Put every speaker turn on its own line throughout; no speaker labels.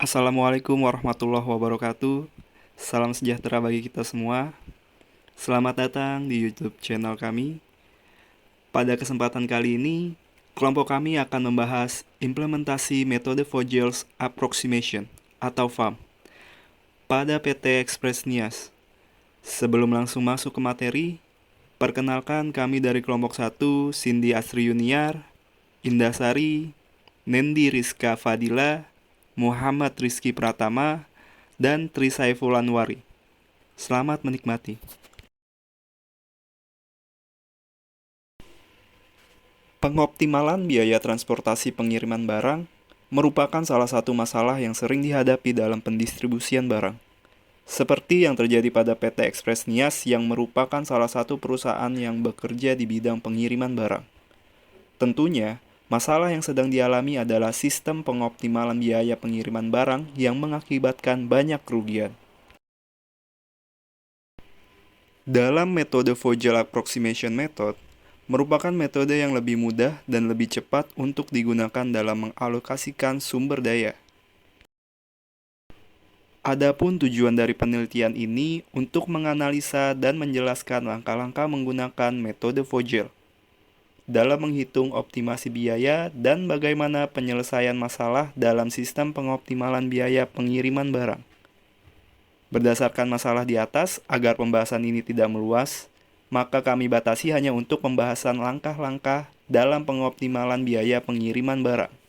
Assalamualaikum warahmatullahi wabarakatuh. Salam sejahtera bagi kita semua. Selamat datang di YouTube channel kami. Pada kesempatan kali ini, kelompok kami akan membahas implementasi metode Vogel's Approximation atau FAM pada PT Express Nias. Sebelum langsung masuk ke materi, perkenalkan kami dari kelompok 1, Cindy Asri Yuniar, Indasari, Nendi Rizka Fadila, Muhammad Rizky Pratama, dan Tri Saiful Anwari. Selamat menikmati. Pengoptimalan biaya transportasi pengiriman barang merupakan salah satu masalah yang sering dihadapi dalam pendistribusian barang. Seperti yang terjadi pada PT Express Nias yang merupakan salah satu perusahaan yang bekerja di bidang pengiriman barang. Tentunya, masalah yang sedang dialami adalah sistem pengoptimalan biaya pengiriman barang yang mengakibatkan banyak kerugian. Dalam metode Vogel Approximation Method, merupakan metode yang lebih mudah dan lebih cepat untuk digunakan dalam mengalokasikan sumber daya. Adapun tujuan dari penelitian ini untuk menganalisa dan menjelaskan langkah-langkah menggunakan metode Vogel dalam menghitung optimasi biaya dan bagaimana penyelesaian masalah dalam sistem pengoptimalan biaya pengiriman barang. Berdasarkan masalah di atas, agar pembahasan ini tidak meluas, maka kami batasi hanya untuk pembahasan langkah-langkah dalam pengoptimalan biaya pengiriman barang.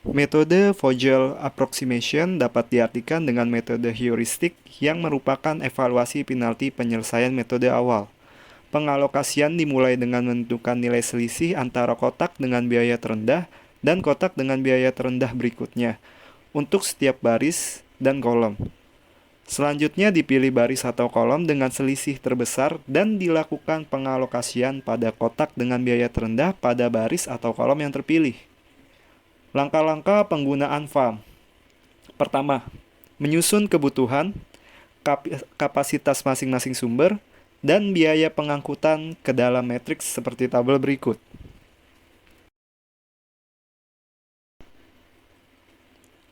Metode Vogel Approximation dapat diartikan dengan metode heuristik yang merupakan evaluasi penalti penyelesaian metode awal. Pengalokasian dimulai dengan menentukan nilai selisih antara kotak dengan biaya terendah dan kotak dengan biaya terendah berikutnya untuk setiap baris dan kolom. Selanjutnya dipilih baris atau kolom dengan selisih terbesar dan dilakukan pengalokasian pada kotak dengan biaya terendah pada baris atau kolom yang terpilih. Langkah-langkah penggunaan FAM. Pertama, menyusun kebutuhan, kapasitas masing-masing sumber, dan biaya pengangkutan ke dalam matriks seperti tabel berikut.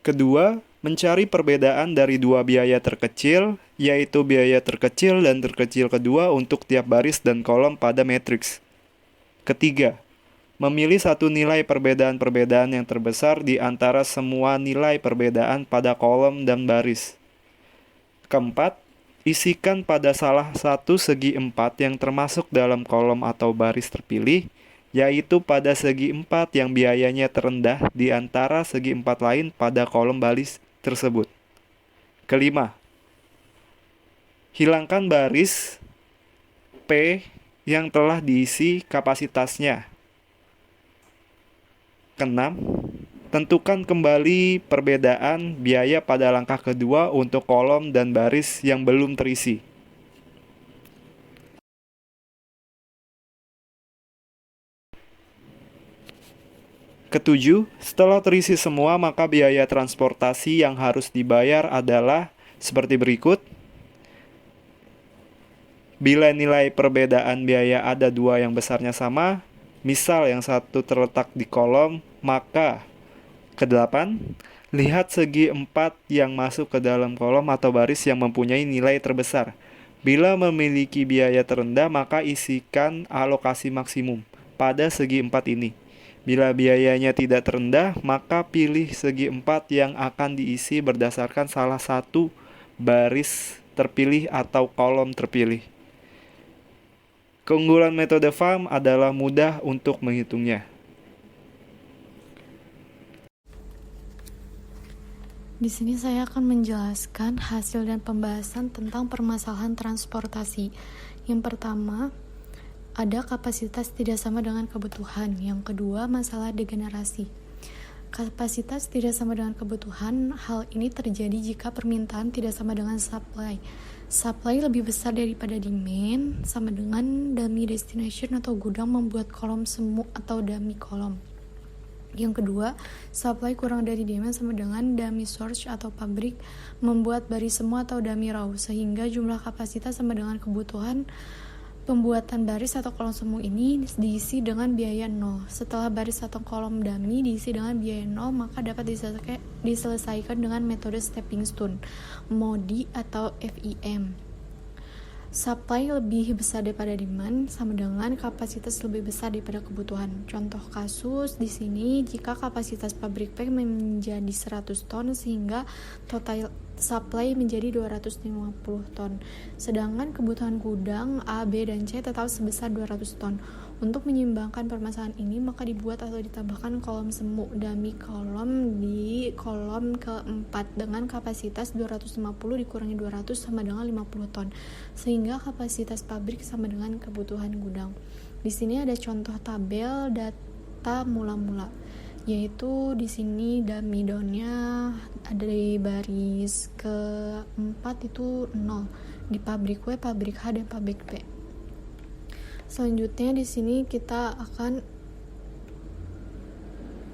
Kedua, mencari perbedaan dari dua biaya terkecil, yaitu biaya terkecil dan terkecil kedua untuk tiap baris dan kolom pada matriks. Ketiga, memilih satu nilai perbedaan-perbedaan yang terbesar di antara semua nilai perbedaan pada kolom dan baris. Keempat, isikan pada salah satu segi empat yang termasuk dalam kolom atau baris terpilih, yaitu pada segi empat yang biayanya terendah di antara segi empat lain pada kolom baris tersebut. Kelima, hilangkan baris P yang telah diisi kapasitasnya. Keenam, tentukan kembali perbedaan biaya pada langkah kedua untuk kolom dan baris yang belum terisi. Ketujuh, setelah terisi semua maka biaya transportasi yang harus dibayar adalah seperti berikut. Bila nilai perbedaan biaya ada dua yang besarnya sama, misal yang satu terletak di kolom, maka kedelapan, lihat segi empat yang masuk ke dalam kolom atau baris yang mempunyai nilai terbesar. Bila memiliki biaya terendah, maka isikan alokasi maksimum pada segi empat ini. Bila biayanya tidak terendah, maka pilih segi empat yang akan diisi berdasarkan salah satu baris terpilih atau kolom terpilih. Keunggulan metode FAM adalah mudah untuk menghitungnya.
Di sini saya akan menjelaskan hasil dan pembahasan tentang permasalahan transportasi. Yang pertama, ada kapasitas tidak sama dengan kebutuhan. Yang kedua, masalah degenerasi. Kapasitas tidak sama dengan kebutuhan, hal ini terjadi jika permintaan tidak sama dengan supply. Supply lebih besar daripada demand, sama dengan dummy destination atau gudang membuat kolom semu atau dummy kolom. Yang kedua, supply kurang dari demand sama dengan dummy source atau pabrik membuat baris semu atau dummy raw, sehingga jumlah kapasitas sama dengan kebutuhan Pembuatan baris atau kolom semu ini diisi dengan biaya 0. Setelah baris atau kolom dummy diisi dengan biaya 0, maka dapat diselesaikan dengan metode stepping stone, MODI atau FIM. Supply lebih besar daripada demand sama dengan kapasitas lebih besar daripada kebutuhan. Contoh kasus di sini, jika kapasitas pabrik pack menjadi 100 ton sehingga total supply menjadi 250 ton. Sedangkan kebutuhan gudang A, B, dan C tetap sebesar 200 ton. Untuk menyimbangkan permasalahan ini, maka dibuat atau ditambahkan kolom semu dummy kolom di kolom keempat dengan kapasitas 250 dikurangi 200 sama dengan 50 ton. Sehingga kapasitas pabrik sama dengan kebutuhan gudang. Di sini ada contoh tabel data mula-mula, yaitu di sini dummy down-nya ada di baris keempat itu 0 di pabrik W, pabrik H, dan pabrik P. Selanjutnya di sini kita akan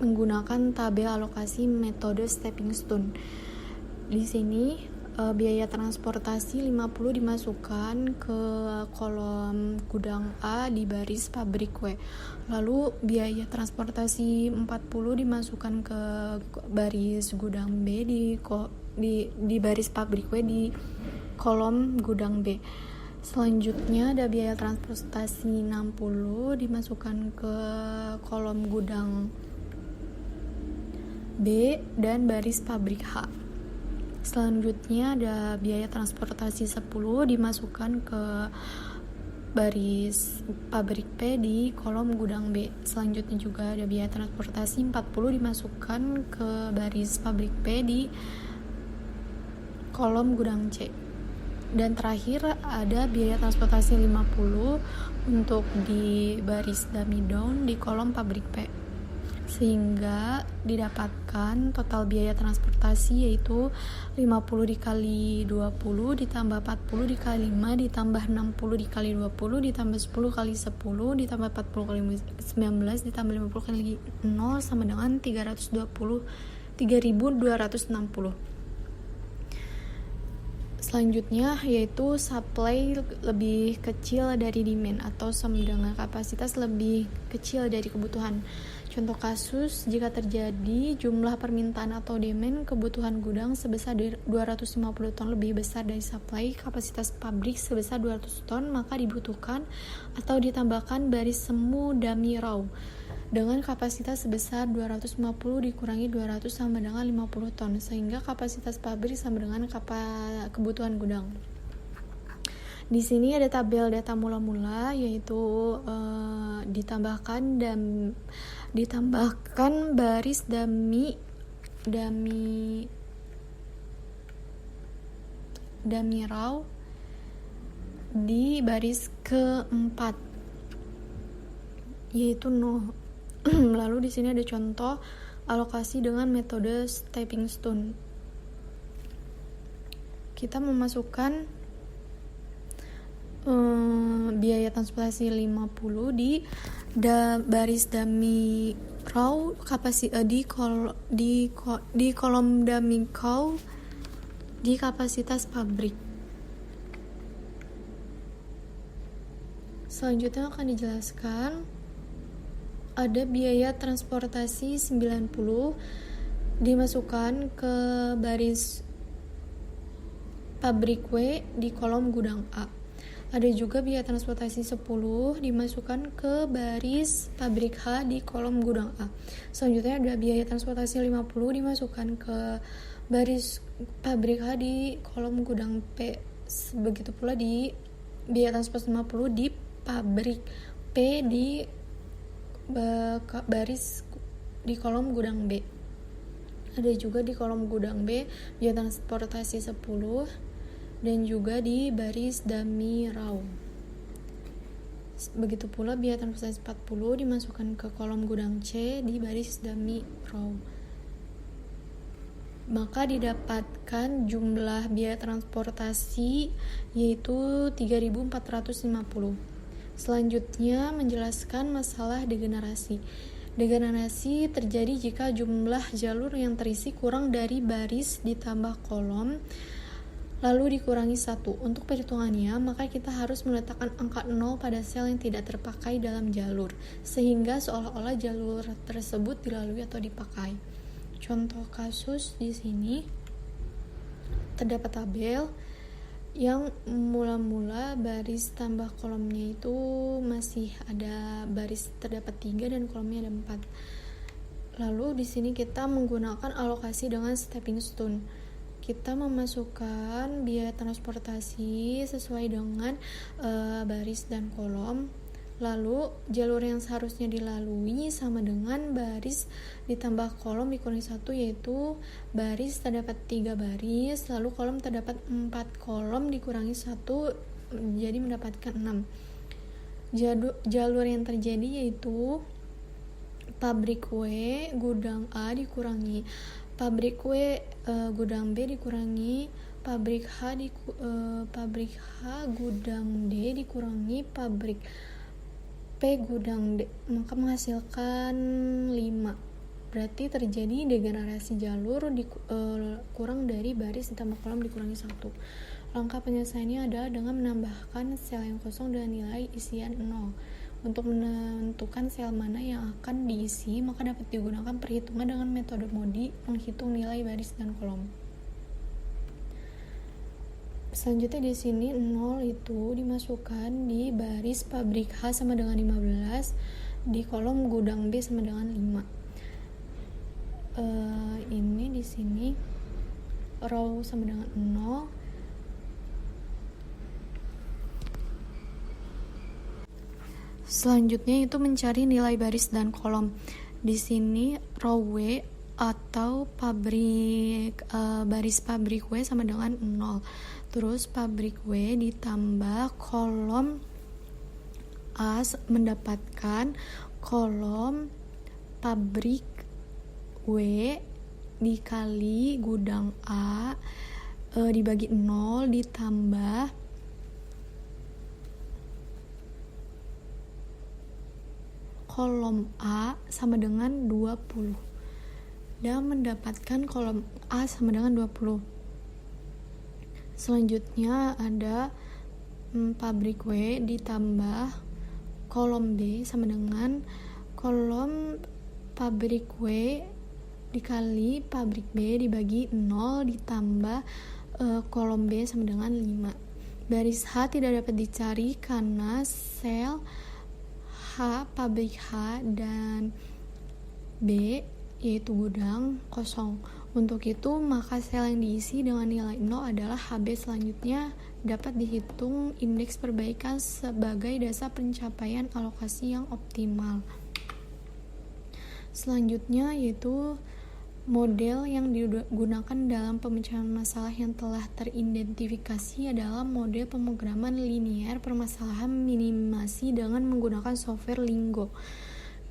menggunakan tabel alokasi metode stepping stone. Di sini biaya transportasi 50 dimasukkan ke kolom gudang A di baris pabrik W. Lalu biaya transportasi 40 dimasukkan ke baris gudang B di baris pabrik W di kolom gudang B. Selanjutnya ada biaya transportasi 60 dimasukkan ke kolom gudang B dan baris pabrik H. Selanjutnya ada biaya transportasi 10 dimasukkan ke baris pabrik P di kolom gudang B. Selanjutnya juga ada biaya transportasi 40 dimasukkan ke baris pabrik P di kolom gudang C. Dan terakhir ada biaya transportasi 50 untuk di baris dummy down di kolom pabrik P. Sehingga didapatkan total biaya transportasi yaitu 50 dikali 20 ditambah 40 dikali 5 ditambah 60 dikali 20 ditambah 10 kali 10 ditambah 40 kali 19 ditambah 50 kali 0 sama dengan 3.260. Selanjutnya yaitu supply lebih kecil dari demand atau sama dengan kapasitas lebih kecil dari kebutuhan. Contoh kasus, jika terjadi jumlah permintaan atau demand kebutuhan gudang sebesar 250 ton lebih besar dari supply kapasitas pabrik sebesar 200 ton, maka dibutuhkan atau ditambahkan baris semu dummy raw dengan kapasitas sebesar 250 dikurangi 200 sama dengan 50 ton, sehingga kapasitas pabrik sama dengan kebutuhan gudang. Di sini ada tabel data mula-mula, yaitu ditambahkan baris dummy raw di baris keempat, yaitu 0. Lalu di sini ada contoh alokasi dengan metode stepping stone. Kita memasukkan biaya transportasi 50 di baris dummy raw di kolom dummy cow di kapasitas pabrik. Selanjutnya akan dijelaskan ada biaya transportasi 90 dimasukkan ke baris pabrik W di kolom gudang A. Ada juga biaya transportasi 10 dimasukkan ke baris pabrik H di kolom gudang A. Selanjutnya ada biaya transportasi 50 dimasukkan ke baris pabrik H di kolom gudang P. Begitu pula di biaya transportasi 50 di pabrik P di baris di kolom gudang B. Ada juga di kolom gudang B biaya transportasi 10 dan juga di baris dummy raw. Begitu pula biaya transportasi 40 dimasukkan ke kolom gudang C di baris dummy raw. Maka didapatkan jumlah biaya transportasi yaitu 3.450. Selanjutnya menjelaskan masalah degenerasi. Degenerasi terjadi jika jumlah jalur yang terisi kurang dari baris ditambah kolom. lalu dikurangi 1. Untuk perhitungannya, maka kita harus meletakkan angka 0 pada sel yang tidak terpakai dalam jalur, sehingga seolah-olah jalur tersebut dilalui atau dipakai. Contoh kasus di sini terdapat tabel yang mula-mula baris tambah kolomnya itu masih ada baris terdapat 3 dan kolomnya ada 4. Lalu di sini kita menggunakan alokasi dengan stepping stone. Kita memasukkan biaya transportasi sesuai dengan baris dan kolom. Lalu jalur yang seharusnya dilalui sama dengan baris ditambah kolom dikurangi 1, yaitu baris terdapat 3 baris, lalu kolom terdapat 4 kolom dikurangi 1, jadi mendapatkan 6. Jalur yang terjadi yaitu pabrik W gudang A dikurangi pabrik W gudang B dikurangi pabrik H gudang D dikurangi pabrik P gudang D, maka menghasilkan 5. Berarti terjadi degenerasi jalur kurang dari baris ditambah kolom dikurangi 1. Langkah penyelesaiannya adalah dengan menambahkan sel yang kosong dengan nilai isian 0. Untuk menentukan sel mana yang akan diisi, maka dapat digunakan perhitungan dengan metode MODI menghitung nilai baris dan kolom. Selanjutnya di sini 0 itu dimasukkan di baris pabrik H sama dengan 15, di kolom gudang B sama dengan 5. Ini di sini row sama dengan 0. Selanjutnya itu mencari nilai baris dan kolom. Di sini row W atau baris pabrik W sama dengan 0. Terus pabrik W ditambah kolom A mendapatkan kolom pabrik W dikali gudang A dibagi 0 ditambah kolom A sama dengan 20 dan mendapatkan kolom A sama dengan 20. Selanjutnya ada pabrik W ditambah kolom B sama dengan kolom pabrik W dikali pabrik B dibagi 0 ditambah kolom B sama dengan 5. Baris H tidak dapat dicari karena sel H, pabrik H dan B yaitu gudang kosong. Untuk itu, maka sel yang diisi dengan nilai 0 adalah HB. Selanjutnya dapat dihitung indeks perbaikan sebagai dasar pencapaian alokasi yang optimal. Selanjutnya yaitu model yang digunakan dalam pemecahan masalah yang telah teridentifikasi adalah model pemrograman linear permasalahan minimasi dengan menggunakan software Lingo.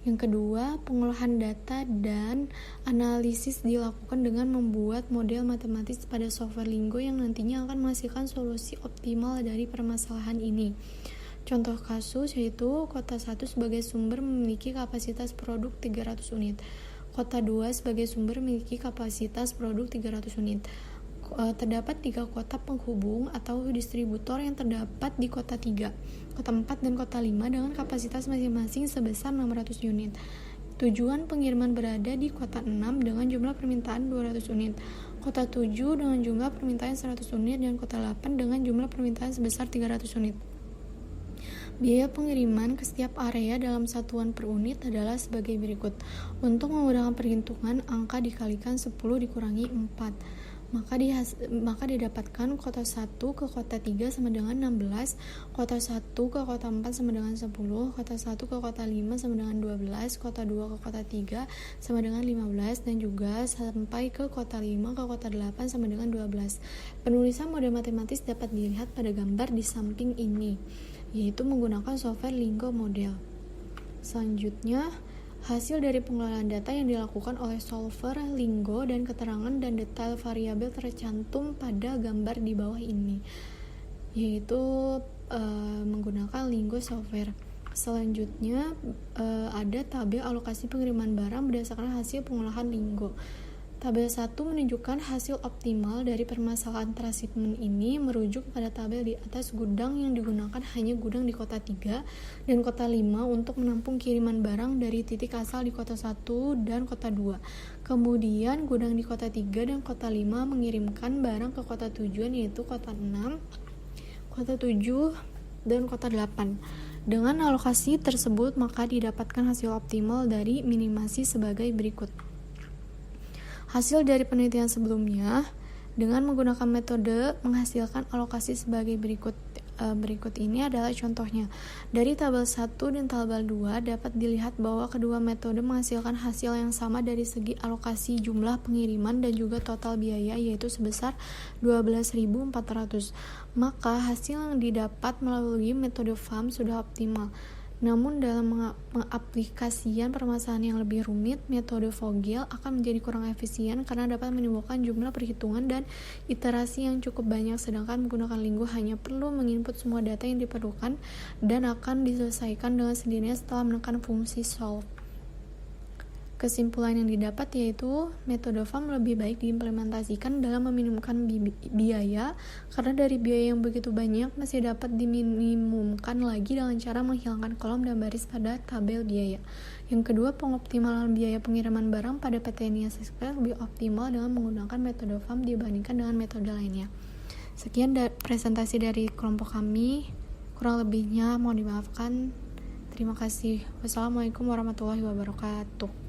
Yang kedua, pengolahan data dan analisis dilakukan dengan membuat model matematis pada software Lingo yang nantinya akan menghasilkan solusi optimal dari permasalahan ini. Contoh kasus yaitu kota 1 sebagai sumber memiliki kapasitas produk 300 unit. Kota 2 sebagai sumber memiliki kapasitas produk 300 unit. Terdapat 3 kota penghubung atau distributor yang terdapat di kota 3, kota 4, dan kota 5 dengan kapasitas masing-masing sebesar 600 unit. Tujuan pengiriman berada di kota 6 dengan jumlah permintaan 200 unit, kota 7 dengan jumlah permintaan 100 unit, dan kota 8 dengan jumlah permintaan sebesar 300 unit. Biaya pengiriman ke setiap area dalam satuan per unit adalah sebagai berikut. Untuk memudahkan perhitungan, angka dikalikan 10 dikurangi 4. Maka didapatkan kota 1 ke kota 3 sama dengan 16, kota 1 ke kota 4 sama dengan 10, kota 1 ke kota 5 sama dengan 12, kota 2 ke kota 3 sama dengan 15, dan juga sampai ke kota 5 ke kota 8 sama dengan 12. Penulisan model matematis dapat dilihat pada gambar di samping ini, yaitu menggunakan software Lingo Model. Selanjutnya, hasil dari pengelolaan data yang dilakukan oleh solver Lingo dan keterangan dan detail variabel tercantum pada gambar di bawah ini, yaitu menggunakan Lingo software. Selanjutnya ada tabel alokasi pengiriman barang berdasarkan hasil pengolahan Lingo. Tabel 1 menunjukkan hasil optimal dari permasalahan transshipment ini merujuk pada tabel di atas. Gudang yang digunakan hanya gudang di kota 3 dan kota 5 untuk menampung kiriman barang dari titik asal di kota 1 dan kota 2. Kemudian gudang di kota 3 dan kota 5 mengirimkan barang ke kota tujuan yaitu kota 6, kota 7, dan kota 8. Dengan alokasi tersebut maka didapatkan hasil optimal dari minimasi sebagai berikut. Hasil dari penelitian sebelumnya dengan menggunakan metode menghasilkan alokasi sebagai berikut. Berikut ini adalah contohnya. Dari tabel 1 dan tabel 2 dapat dilihat bahwa kedua metode menghasilkan hasil yang sama dari segi alokasi jumlah pengiriman dan juga total biaya yaitu sebesar 12.400. Maka hasil yang didapat melalui metode FAM sudah optimal. Namun dalam mengaplikasikan permasalahan yang lebih rumit, metode Vogel akan menjadi kurang efisien karena dapat menimbulkan jumlah perhitungan dan iterasi yang cukup banyak, sedangkan menggunakan Linggo hanya perlu menginput semua data yang diperlukan dan akan diselesaikan dengan sendirinya setelah menekan fungsi solve. Kesimpulan yang didapat yaitu metode FAM lebih baik diimplementasikan dalam meminimumkan biaya karena dari biaya yang begitu banyak masih dapat diminimumkan lagi dengan cara menghilangkan kolom dan baris pada tabel biaya. Yang kedua, pengoptimalan biaya pengiriman barang pada PT Nias Express lebih optimal dengan menggunakan metode FAM dibandingkan dengan metode lainnya. Sekian presentasi dari kelompok kami, kurang lebihnya mohon dimaafkan. Terima kasih. Wassalamualaikum warahmatullahi wabarakatuh.